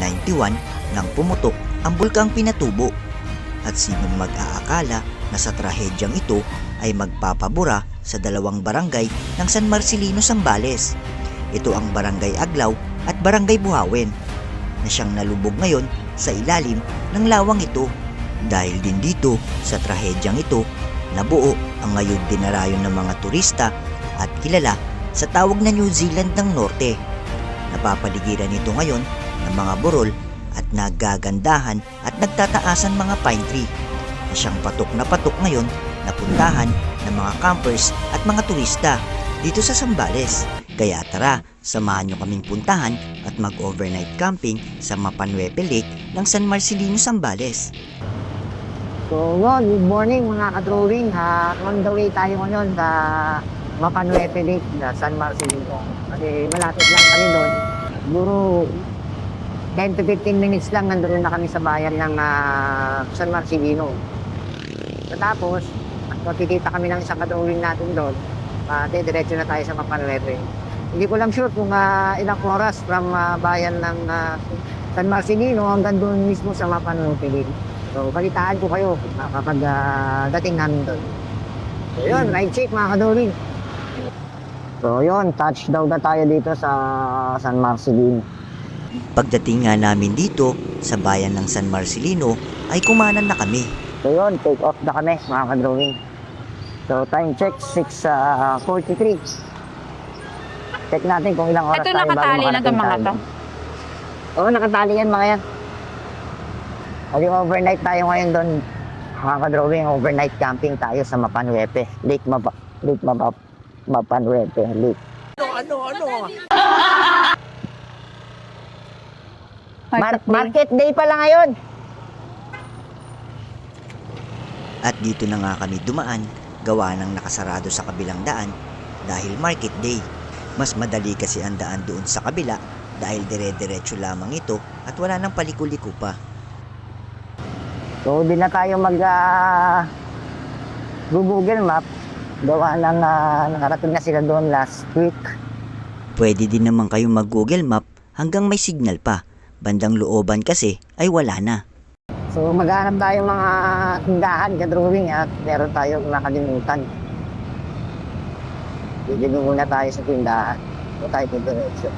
1991 nang pumutok ang bulkang Pinatubo. At sinong mag-aakala na sa trahedyang ito ay magpapabura sa dalawang barangay ng San Marcelino, Zambales. Ito ang Barangay Aglaw at Barangay Buhawen na siyang nalubog ngayon sa ilalim ng lawang ito. Dahil din dito sa trahedyang ito, nabuo ang ngayon dinarayon ng mga turista at kilala sa tawag na New Zealand ng Norte. Napapaligiran ito ngayon ng mga burol at nagagandahan at nagtataasan mga pine tree na siyang patok na patok ngayon na puntahan ng mga campers at mga turista dito sa Zambales. Kaya tara, samahan nyo kaming puntahan at mag-overnight camping sa Mapanuepe Lake ng San Marcelino, Zambales. So yun, good morning mga ka-drawing. On the way tayo ngayon sa Mapanuepe Lake na San Marcelino. Kasi malapit lang kami doon. Siguro 10 to 15 minutes lang nandoon na kami sa bayan ng San Marcelino. Tapos, makikita kami ng isang ka-drawing natin doon. Diretso na tayo sa Mapanuepe. Hindi ko lang sure kung ilang oras from bayan ng San Marcelino hanggang doon mismo sa Mapanuepe Lake. So, balitaan ko kayo kapag dating namin doon. So, yun, ride check mga ka-drawing. So, yun, touchdown na tayo dito sa San Marcelino. Pagdating nga namin dito sa bayan ng San Marcelino ay kumanan na kami. So, yun, take off na kami mga ka-drawing. So, time check, 6:43. Check natin kung ilang oras ito tayo bago nakatali na itong mga to. Oo, nakatali yan mga yan. Okay, overnight tayo ngayon doon. Mga ka-drawing, overnight camping tayo sa Mapanuepe. Mapanuepe Lake. Market day pala ngayon. At dito na nga kami dumaan, gawa ng nakasarado sa kabilang daan dahil market day. Mas madali kasi ang daan doon sa kabila dahil dire-diretso lamang ito at wala nang paliko-liko pa. So, di na tayo Google Map. Gawa ng nakarating na sila doon last week. Pwede din naman kayong mag-Google Map hanggang may signal pa. Bandang looban kasi ay wala na. So, maghanap tayo mga tindahan, ka-drawing at meron tayong nakalimutan. Bigyan muna tayo sa tindahan. So, tayo diretso.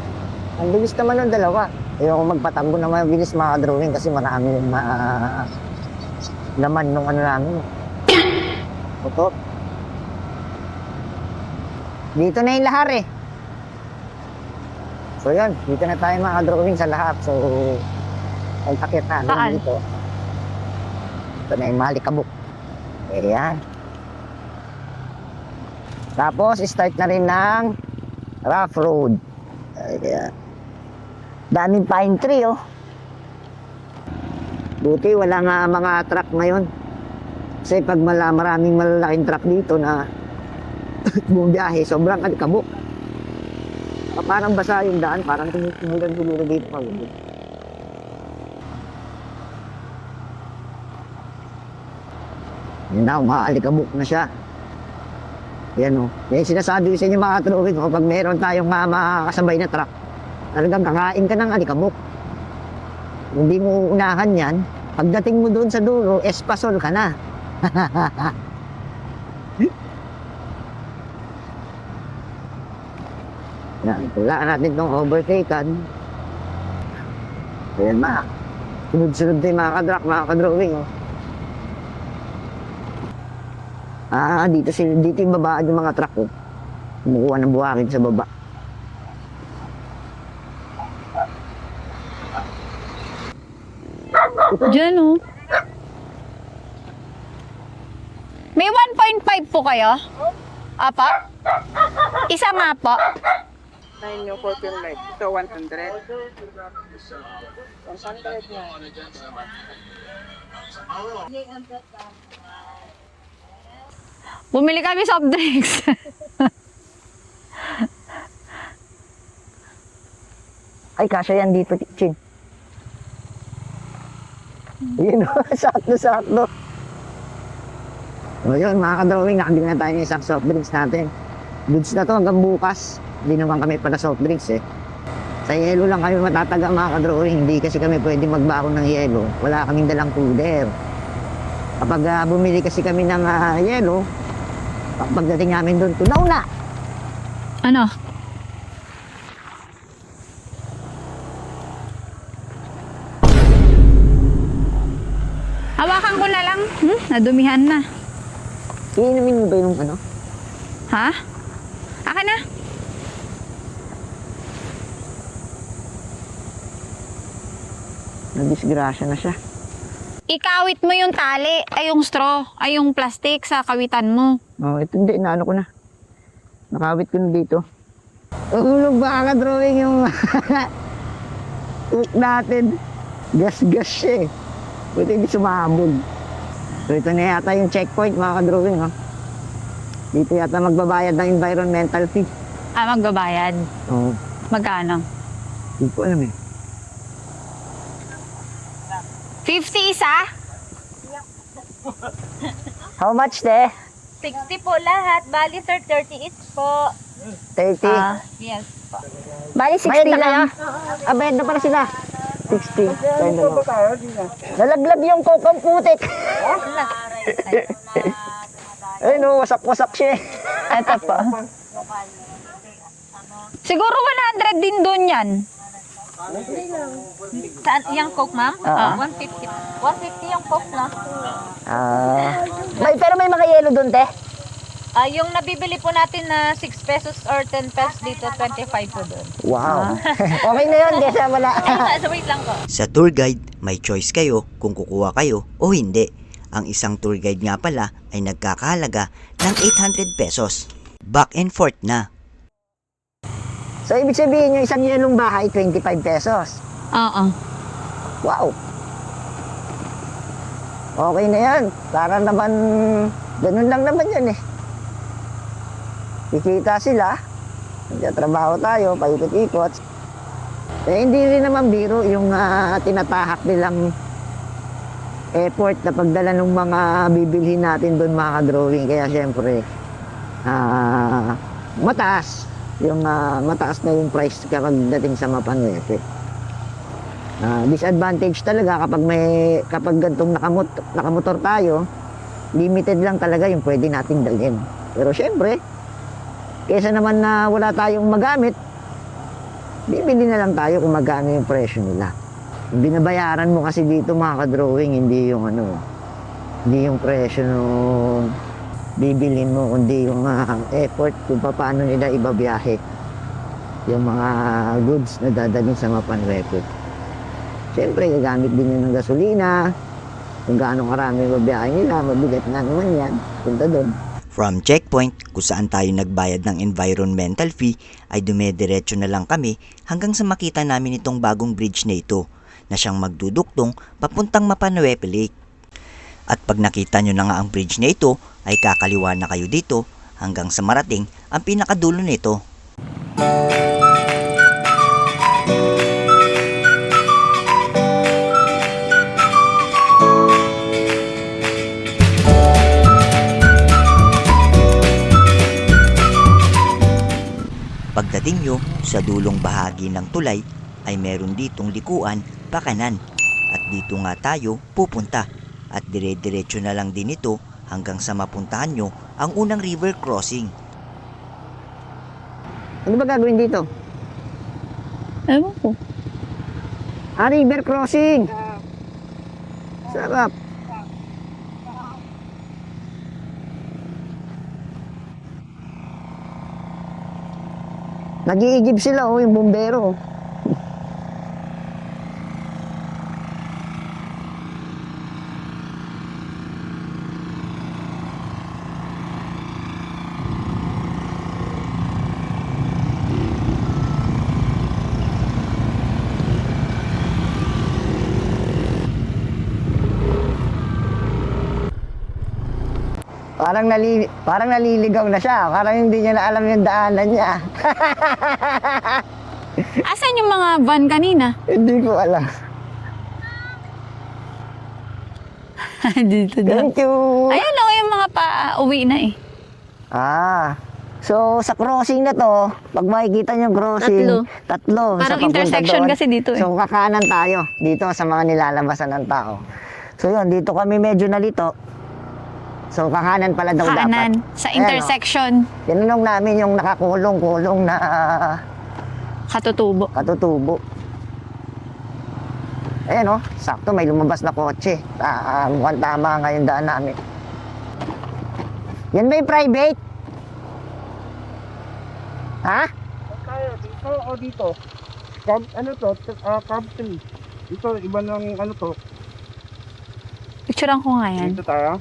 Ang bilis naman ng dalawa. Ayoko magpatambo naman bilis mga ka-drawing kasi marami yung laman nung ano namin. Ito. Dito na yung lahar eh. So yun, dito na tayo mga drawing sa lahar. So, ang takip na dito. Ito na yung Malikabuk. Ayan. Tapos, start na rin ng rough road. Ayan. Daming pine tree oh. Buti wala nga mga truck ngayon. Kasi pag maraming malalaking truck dito na bumiyahe, sobrang alikabok. Parang basa yung daan, parang tumutulan siguro dito. Yan na, umaalikabok na siya. Yan o. Yan sinasabi sa inyo mga truck, kapag meron tayong makakasabay na truck, talagang kakain ka ng alikabok. Hindi mo unahan yan, pagdating mo doon sa dulo, espasol ka na. Yan, tulaan natin itong overtaken. Ayan mga. Sunod-sunod tayo mga ka-drawing. Oh. Dito yung babaan yung mga truck. Oh. Kumukuha ng buhangin sa baba. Diyan oh. May 1.5 po kayo? Apa? Isa nga po. 9 yung 14 light. Ito 100. 100 na. Bumili kami soft drinks. Ay, kasya yan dito, Chin. Yun o, sakto-sakto. So yun, mga ka-drawing, nakabili na tayo ng isang soft drinks natin. Goods na to hanggang bukas. Hindi naman kami pala soft drinks eh. Sa yelo lang kami matataga mga ka-drawing. Hindi kasi kami pwede magbako ng yelo. Wala kaming dalang puder. Kapag bumili kasi kami ng yelo, pagdating namin doon, tunaw na! Ano? Hawakan ko na lang. Nadumihan na. Iinumin mo ba yung ano? Ha? Akin na. Nadisgrasya na siya. Ikawit mo yung tali, ay yung straw, ay yung plastic sa kawitan mo. Oh, ito hindi, inaano ko na. Nakawit ko na dito. Uhulog ba ka-drawing yung hook natin? Gas-gas siya eh. Buti hindi sumahabog. So ito na yata yung checkpoint mga ka-drawing. Oh. Dito yata magbabayad ng environmental fee. Magbabayad. Oo. Magkano? Hindi ko alam eh. 50 isa? How much de? 60 po lahat. Bali, sir, 30 each po. 30. Yes po. Bali Bayad na kaya? Bayad na pala sila. 60. Nalaglag yung kokong putik. Ay no, wasak-wasak siya eh. Ito po. Siguro 100 din doon yan. Saan? Yung Coke, ma'am? Ah. 150. 150 yung Coke na. Pero may mga yelo doon, te. Yung nabibili po natin na 6 pesos or 10 pesos dito, 25 po doon. Wow. Okay na yun, kasi wala. So, wait lang po. Sa tour guide, may choice kayo kung kukuha kayo o hindi. Ang isang tour guide nga pala ay nagkakahalaga ng 800 pesos. Back and forth na. So, ibig sabihin yung isang yelong bahay, 25 pesos. Oo. Wow. Okay na yan. Para naman, ganun lang naman yan eh. Kikita sila, trabaho tayo, paikot-ikot. Eh, hindi rin naman biro yung tinatahak nilang effort na pagdala ng mga bibilhin natin doon mga ka-drawing. Kaya syempre, mataas. Mataas na yung price kapag dating sa Mapanuete. Disadvantage talaga kapag gantong nakamotor tayo, limited lang talaga yung pwede nating dalhin. Pero syempre, kesa naman na wala tayong magamit, bibili na lang tayo kung magkano yung presyo nila. Yung binabayaran mo kasi dito mga ka-drawing, hindi yung presyo nung bibilin mo, kundi yung effort kung paano nila ibabiyahe yung mga goods na dadalhin sa Mapanuete. Siyempre, gagamit din yun ng gasolina, kung gaano karami babiyahe nila, mabigat na naman yan, punta doon. From checkpoint, kung saan tayo nagbayad ng environmental fee, ay dumediretso na lang kami hanggang sa makita namin itong bagong bridge na ito, na siyang magduduktong papuntang Mapanuete Lake. At pag nakita nyo na nga ang bridge na ito, ay kakaliwa na kayo dito hanggang sa marating ang pinakadulo nito. Pagdating nyo sa dulong bahagi ng tulay ay meron ditong likuan pakanan at dito nga tayo pupunta at dire-diretso na lang din ito hanggang sa mapuntahan nyo ang unang river crossing. Ano ba gagawin dito? Ewan ko. River crossing! Sarap! Nag-iigib sila yung bumbero. Parang naliligaw na siya. Parang hindi niya na alam yung daanan niya. Asan yung mga van kanina? Hindi ko alam. Dito daw. Thank you! Ayun o, yung mga pa-uwi na eh. So, sa crossing na to, pag makikita nyo crossing, tatlo. sa Parang papunta intersection doon. kasi dito eh. So, kakanan tayo dito sa mga nilalabasan ng tao. So, yun, dito kami medyo nalito. So, kakanan pala daw dapat. Kanan, sa Ayan, intersection, Tinanong namin yung nakakulong-kulong na katutubo. katutubo. Ayan o, sakto may lumabas na kotse. Mukhang tama nga yung daan namin. Yan ba yung private? Ha? Tayo, dito o dito? Ano to? Camp 3. Dito, iba ng ano to? Picturean ko nga yan. Dito tayo?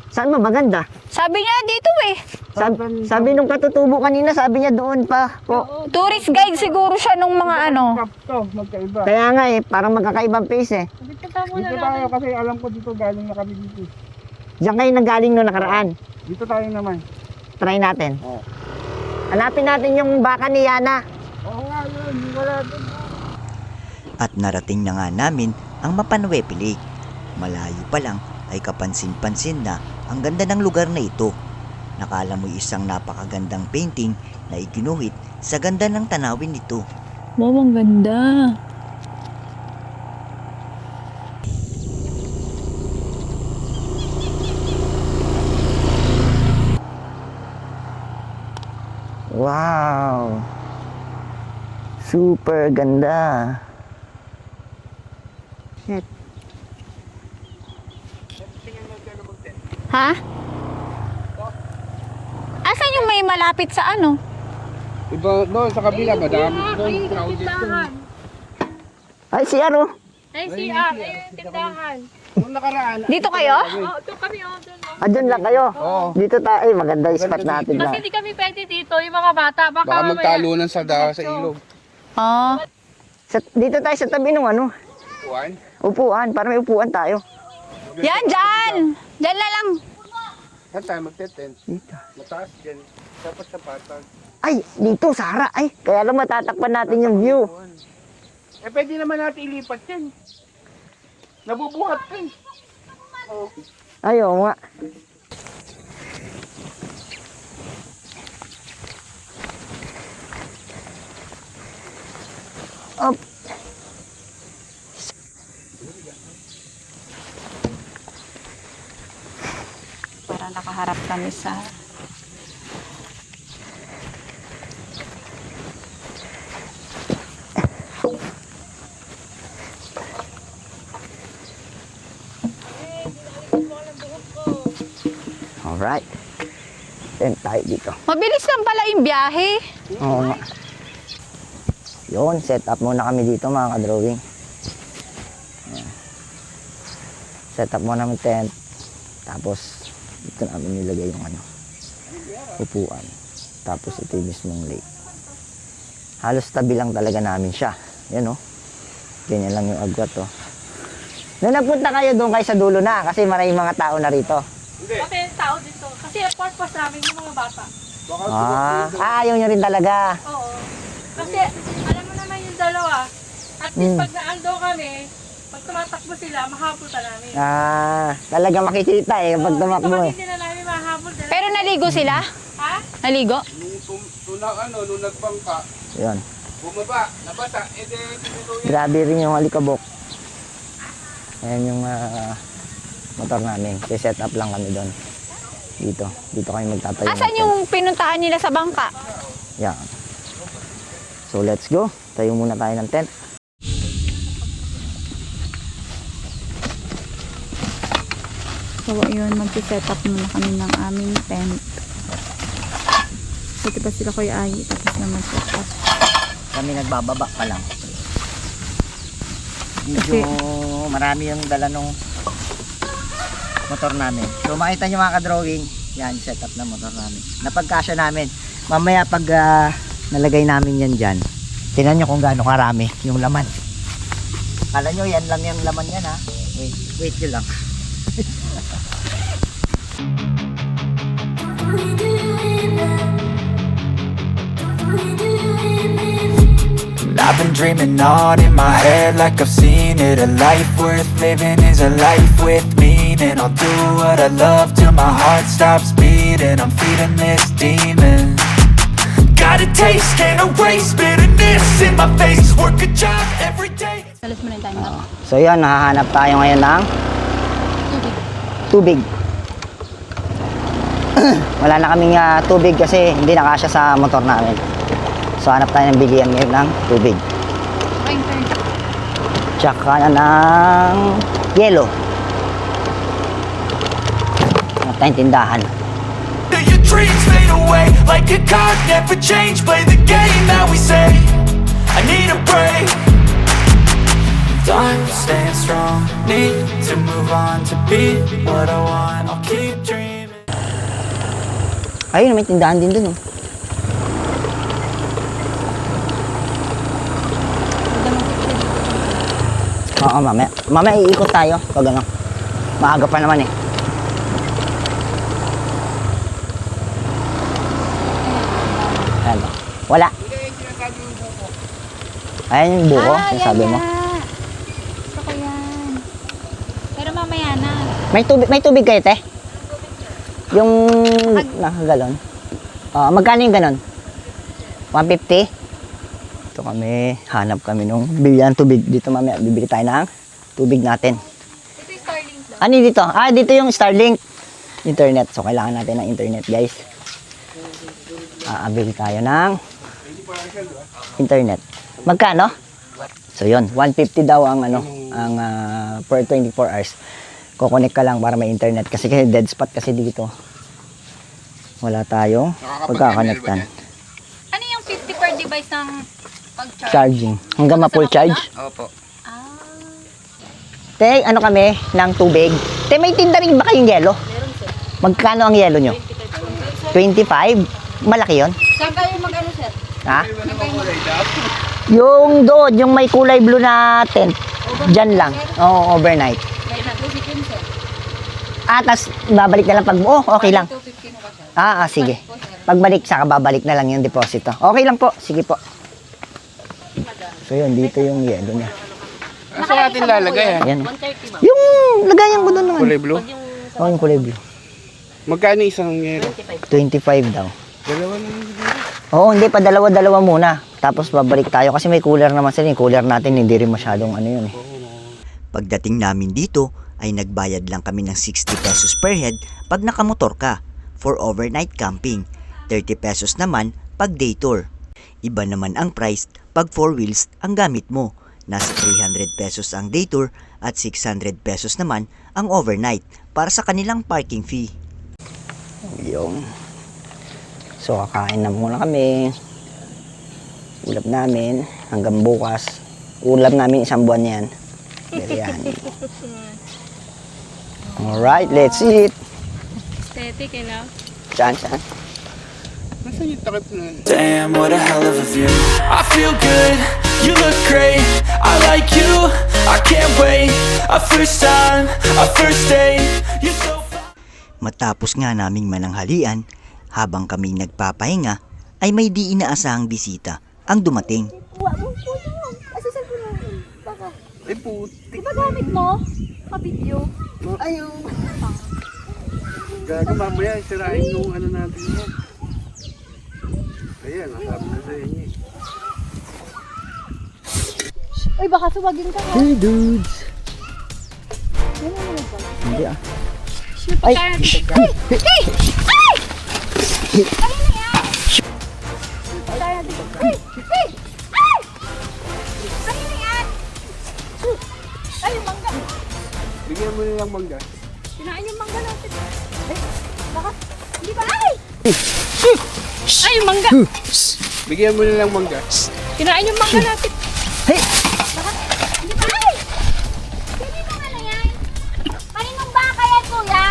Saan mo maganda? Sabi niya dito eh. Sabi nung katutubo kanina, sabi niya doon pa. Oh. Tourist guide siguro siya nung mga ano. Camp to, magkaiba. Kaya nga eh, parang magkakaibang pace eh. Dito tayo kasi alam ko dito galing na kami dito. Diyan kayo nanggaling nung nakaraan. Dito tayo naman. Try natin. Oo. Hanapin natin yung baka ni Yana. Oo nga yun, wala doon. At narating na nga namin ang Mapanwepe Lake. Malayo pa lang ay kapansin-pansin na ang ganda ng lugar na ito. Nakala mo isang napakagandang painting na iginuhit sa ganda ng tanawin nito. Wow, ang ganda. Wow! Super ganda. Ha? Asan yung may malapit sa ano? Iba doon sa kabila, madami doon crowded doon. Ay, si ano? Ay, siya. Ay, tindahan. Nung nakaraan. Dito kayo? Oo, doon kami. Doon. Andun lang kayo. Oo. Dito tayo. Ay, maganda yung spot natin na. Kasi hindi kami pwede dito, yung mga bata. Baka Baka magtalunan sa ilog. Oh. Dito tayo sa tabi ng ano, Juan? upuan. Para may upuan tayo. Yan, dyan! Dyan na lang. Saan tayo magte-tent? Dito. Mataas dyan. Dapat sa patag. Ay, dito, Sara. Ay, kaya lang matatakpan natin yung view. Eh, pwede naman natin ilipat yan. Nabubuhat ka eh. Oh. Ayaw nga. Up. Para nakaharap kami sa... Alright. Tent tayo dito. Mabilis lang pala yung biyahe. Oo nga. Yun, set up muna kami dito mga ka-drawing. Ayan. Set up muna ng tent. Tapos, dito namin nilagay yung ano, upuan. Tapos ito yung mismong lake. Halos tabi lang talaga namin siya. Yan o. Ganyan lang yung agwat o. Nung nagpunta kayo doon kayo sa dulo na kasi maraming mga tao na rito. Kasi tao dito. Kasi ang purpose namin yung mga bata. Ayaw nyo rin talaga. Oo. Kasi alam mo naman yung dalawa. At least pag naando kami, pag tumatakbo sila, mahabol ka namin. Talaga makikita eh pag tumakbo Kapag eh. hindi na namin mahabol, dalawa. Pero naligo sila? Ha? Naligo? Nung nagbangka, Yun. bumaba, nabasa, edi tinuloy. Grabe rin yung alikabok. Ayan yung motor namin. Set up lang kami doon. Dito kami magtatayo. ng Asan tent. yung pinuntahan nila sa bangka? Yan. So let's go. Tayo muna tayo ng tent. So yun, mag-set up muna kami ng aming tent. Pati pa sila Kuya Ayi, tapos naman set up. Kami nagbababa pa lang. Medyo marami yung dala nung motor namin. So makita nyo mga ka-drawing, yan set up na motor namin. Napagkasya namin. Mamaya pag nalagay namin yan dyan, tingnan nyo kung gaano karami yung laman. Kala nyo yan lang yung laman yan ha. Wait nyo lang. I've been dreaming on in my head like I've seen it. A life worth living is a life with meaning. I'll do what I love till my heart stops beating. need and I'm feeding this demon. Got a taste, can't erase bitterness in my face. Work a job every day. Salas mo na yung time lapse. So yun, nahahanap tayo ngayon ng tubig. Wala na kaming tubig kasi hindi nakasya sa motor namin. So hanap tayo ng bigyan ngayon ng tubig. Fine, turn. Tsaka na ng yelo. Hanap tayong tindahan. Do your dreams fade away like a card never change? Play the game that we say. I need a break. I'm staying strong. Need to move on to be what I want. I'll keep dreaming. Ayun, may tindahan din dun. Oh. Oo, mamaya. Mamaya iikot tayo pag ano. Maaga pa naman eh. Ayan o. Wala. Ayan yung buko, yung sabi mo. Gusto ko yan. Pero mamaya na. May tubig kayo, te? Yung nakagalon. Magkano yung ganon? 150? Ito kami, hanap kami nung bilihan tubig. Dito mamaya, bibili tayo ng tubig natin. Ito yung Starlink daw. Ano dito? Dito yung Starlink. Internet. So, kailangan natin ng internet, guys. Aabil tayo ng internet. Magkano? So, yun. 150 daw ang per 24 hours. Kukonek ka lang para may internet. Kasi dead spot kasi dito. Wala tayong pagkakonektan. Ano yung 50 per device ng pag-charge? Charging. Hanggang ma-full charge. Opo. Ah. Te, ano kami ng tubig? Te, may tinda rin ba kayong yelo? Magkano ang yelo nyo? 25? Malaki yon? Saan kayo mag-ano, sir? Ha? Yung doon, yung may kulay blue na tent. Diyan lang. Oo, overnight. May nag-215, sir. Tas babalik na lang pag buo. Okay lang. 215 ko, sir. Sige. Pagbalik, saka babalik na lang yung deposito. Okay lang po. Sige po. So yun, dito yung yelo niya. Saan natin lalagay yan? Ayan. Yung lagayan ko doon naman. Kulay blue? Oo, yung kulay blue. Magkano isang yero? 25 daw. Dalawa na yun. Oo, hindi pa dalawa-dalawa muna. Tapos babalik tayo kasi may cooler naman sila. Yung cooler natin hindi rin masyadong ano yun eh. Pagdating namin dito ay nagbayad lang kami ng 60 pesos per head pag nakamotor ka for overnight camping. 30 pesos naman pag day tour. Iba naman ang price pag 4 wheels ang gamit mo. Nasa 300 pesos ang day tour at 600 pesos naman ang overnight para sa kanilang parking fee. Yung. So kakain na muna kami. Ulap namin hanggang bukas. Ulap namin isang buwan yan. Biryani. Alright, let's eat. Aesthetic, you know? Saan? Nasaan yung takip na? Damn, what a hell of a view. I feel good, you look great. I like you, I can't wait. A first time, a first date. You're so fine. Matapos nga naming mananghalian, habang kami nagpapahinga, ay may di inaasahang bisita ang dumating. Ay puti. Diba gamit mo? Ka-video? Ayaw. Gago mamaya, sirain yung ano natin yan. Ayan, nasabi ko sa inyo. Uy, baka suwagin ka, ha? Hey dudes. Hindi ah. Ay! Ay, mangga! Bigyan mo nilang mangga. Kinain yung mangga natin. Ay, baka, hindi ba? Ay! Ay, mangga! Bigyan mo nilang mangga. Kinain yung mangga natin. Hey! Baka, hindi ba? Ay! Kanino nga na yan? Kaninong baka yan, kuya?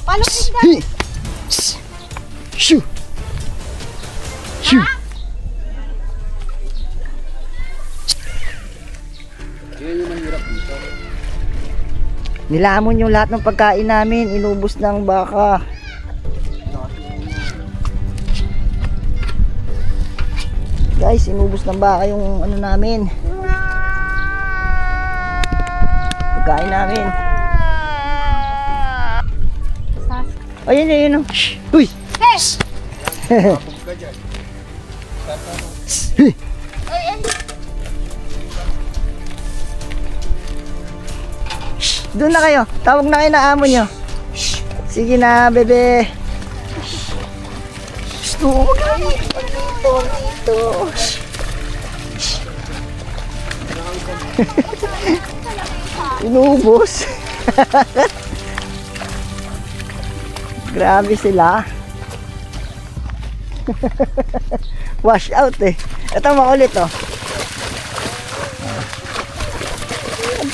Paano kita? Hey! Shoo! Shoo! Yan yung mahirap dito. Nilamon yung lahat ng pagkain namin. Inubos ng baka. Guys, inubos ng baka yung ano namin. Pagkain namin. Ayun, ayun. Oh. Shh! Uy! Shh! Doon na kayo. Tawag na kayo na amo nyo. Shh! Sige na, bebe. Shh! Huwag na dito. Inubos. Grabe sila. Wash out eh. Ito makulit oh.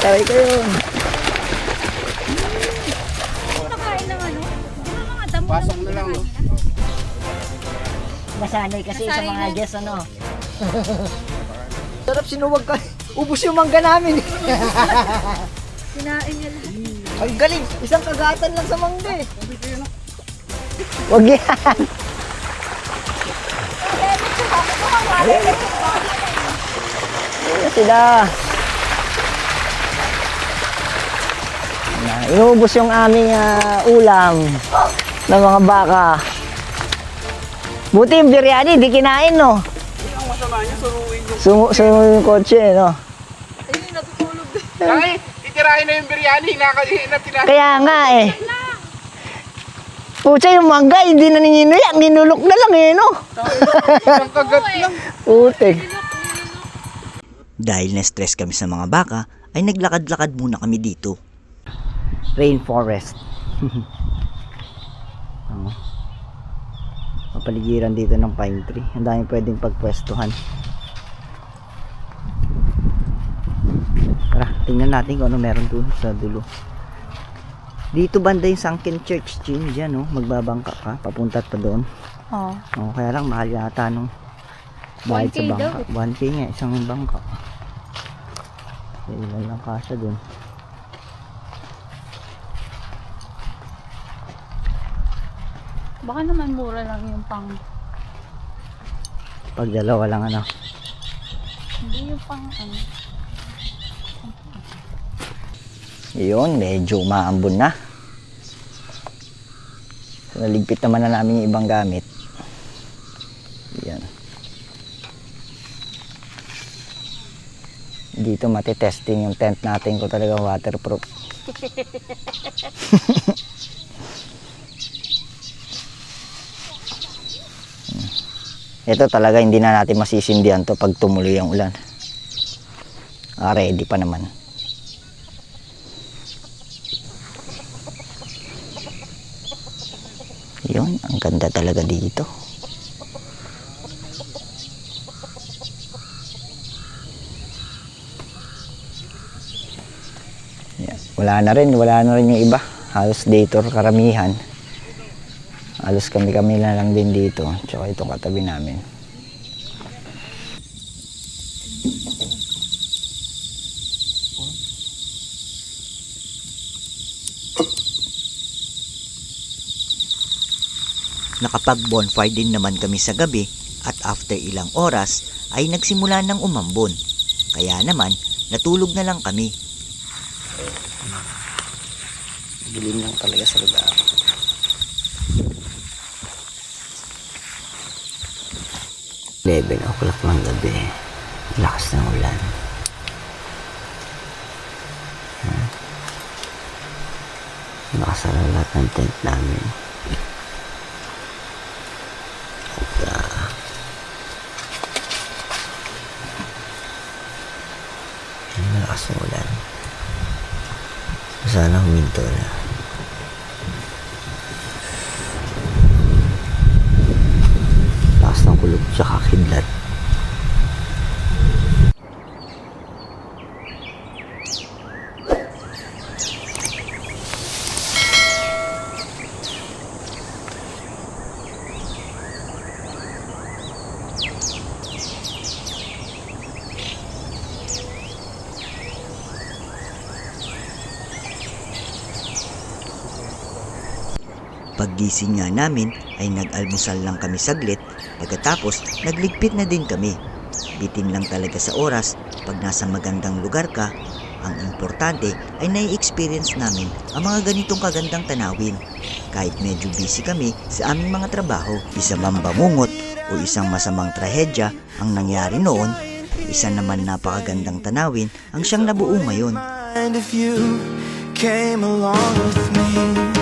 Taray kayo. Pasok na lang, no? Nasanay kasi sa mga guests ano. Sarap sinuwag ka. Ubus yung mangga namin. Sinain niya lang. Ang galing. Isang kagatan lang sa mangga eh. Wag yan. Ayan sila. Inubos yung aming ulam ng mga baka. Buti yung biryani, di kinain no. Ang masama niya, suruin yung... Sumo yung kotse no. Ayun, natutulog din. Ay, titirahin na yung biryani, tinahin. Kaya nga eh. Pucha yung mangga, hindi na nininoy. Ninulok na lang eh no. Isang kagat lang. Putik. Dahil na-stress kami sa mga baka, ay naglakad-lakad muna kami dito. Rainforest. Kapaligiran dito ng pine tree. Ang dami pwedeng pagpwestuhan. Tara, tingnan natin kung ano meron dun sa dulo. Dito banda yung Sunken Church, Chin. Diyan, no? Magbabangka ka. Papunta pa doon. Oh. Oh, kaya lang mahal yata nung bayad sa 1K bangka. daw. 1K nga, isang bangka. Kaya ilan lang kasya doon. Baka naman mura lang yung pang... Pag dalawa lang ano. Hindi yung pang ano. Yun, medyo umaambon na. So, naligpit naman na namin yung ibang gamit. Yan. Dito matitesting yung tent natin kung talagang waterproof. Ito talaga hindi na natin masisindihan to pag tumuloy ang ulan. Ready pa naman. Yun, ang ganda talaga dito. Yan. Wala na rin yung iba. Halos dito karamihan. Halos kami na lang din dito. Tsaka itong katabi namin. Nakapag-bonfire din naman kami sa gabi at after ilang oras ay nagsimula ng umambon. Kaya naman, natulog na lang kami. Dilim lang talaga sa lugar. Eleven o'clock ng gabi. Lakas ng ulan. Nakasara lahat ng tent namin. Malakas ng ulan. Sana huminto na. Lakas ng kulog tsaka kidlat. Paggising nga namin ay nag-almusal lang kami saglit, pagkatapos nagligpit na din kami. Bitin lang talaga sa oras pag nasa magandang lugar ka Ang importante ay nai-experience namin ang mga ganitong kagandang tanawin. Kahit medyo busy kami sa aming mga trabaho, isa mang bangungot o isang masamang trahedya ang nangyari noon, isa naman napakagandang tanawin ang siyang nabuo ngayon. If you came along with me.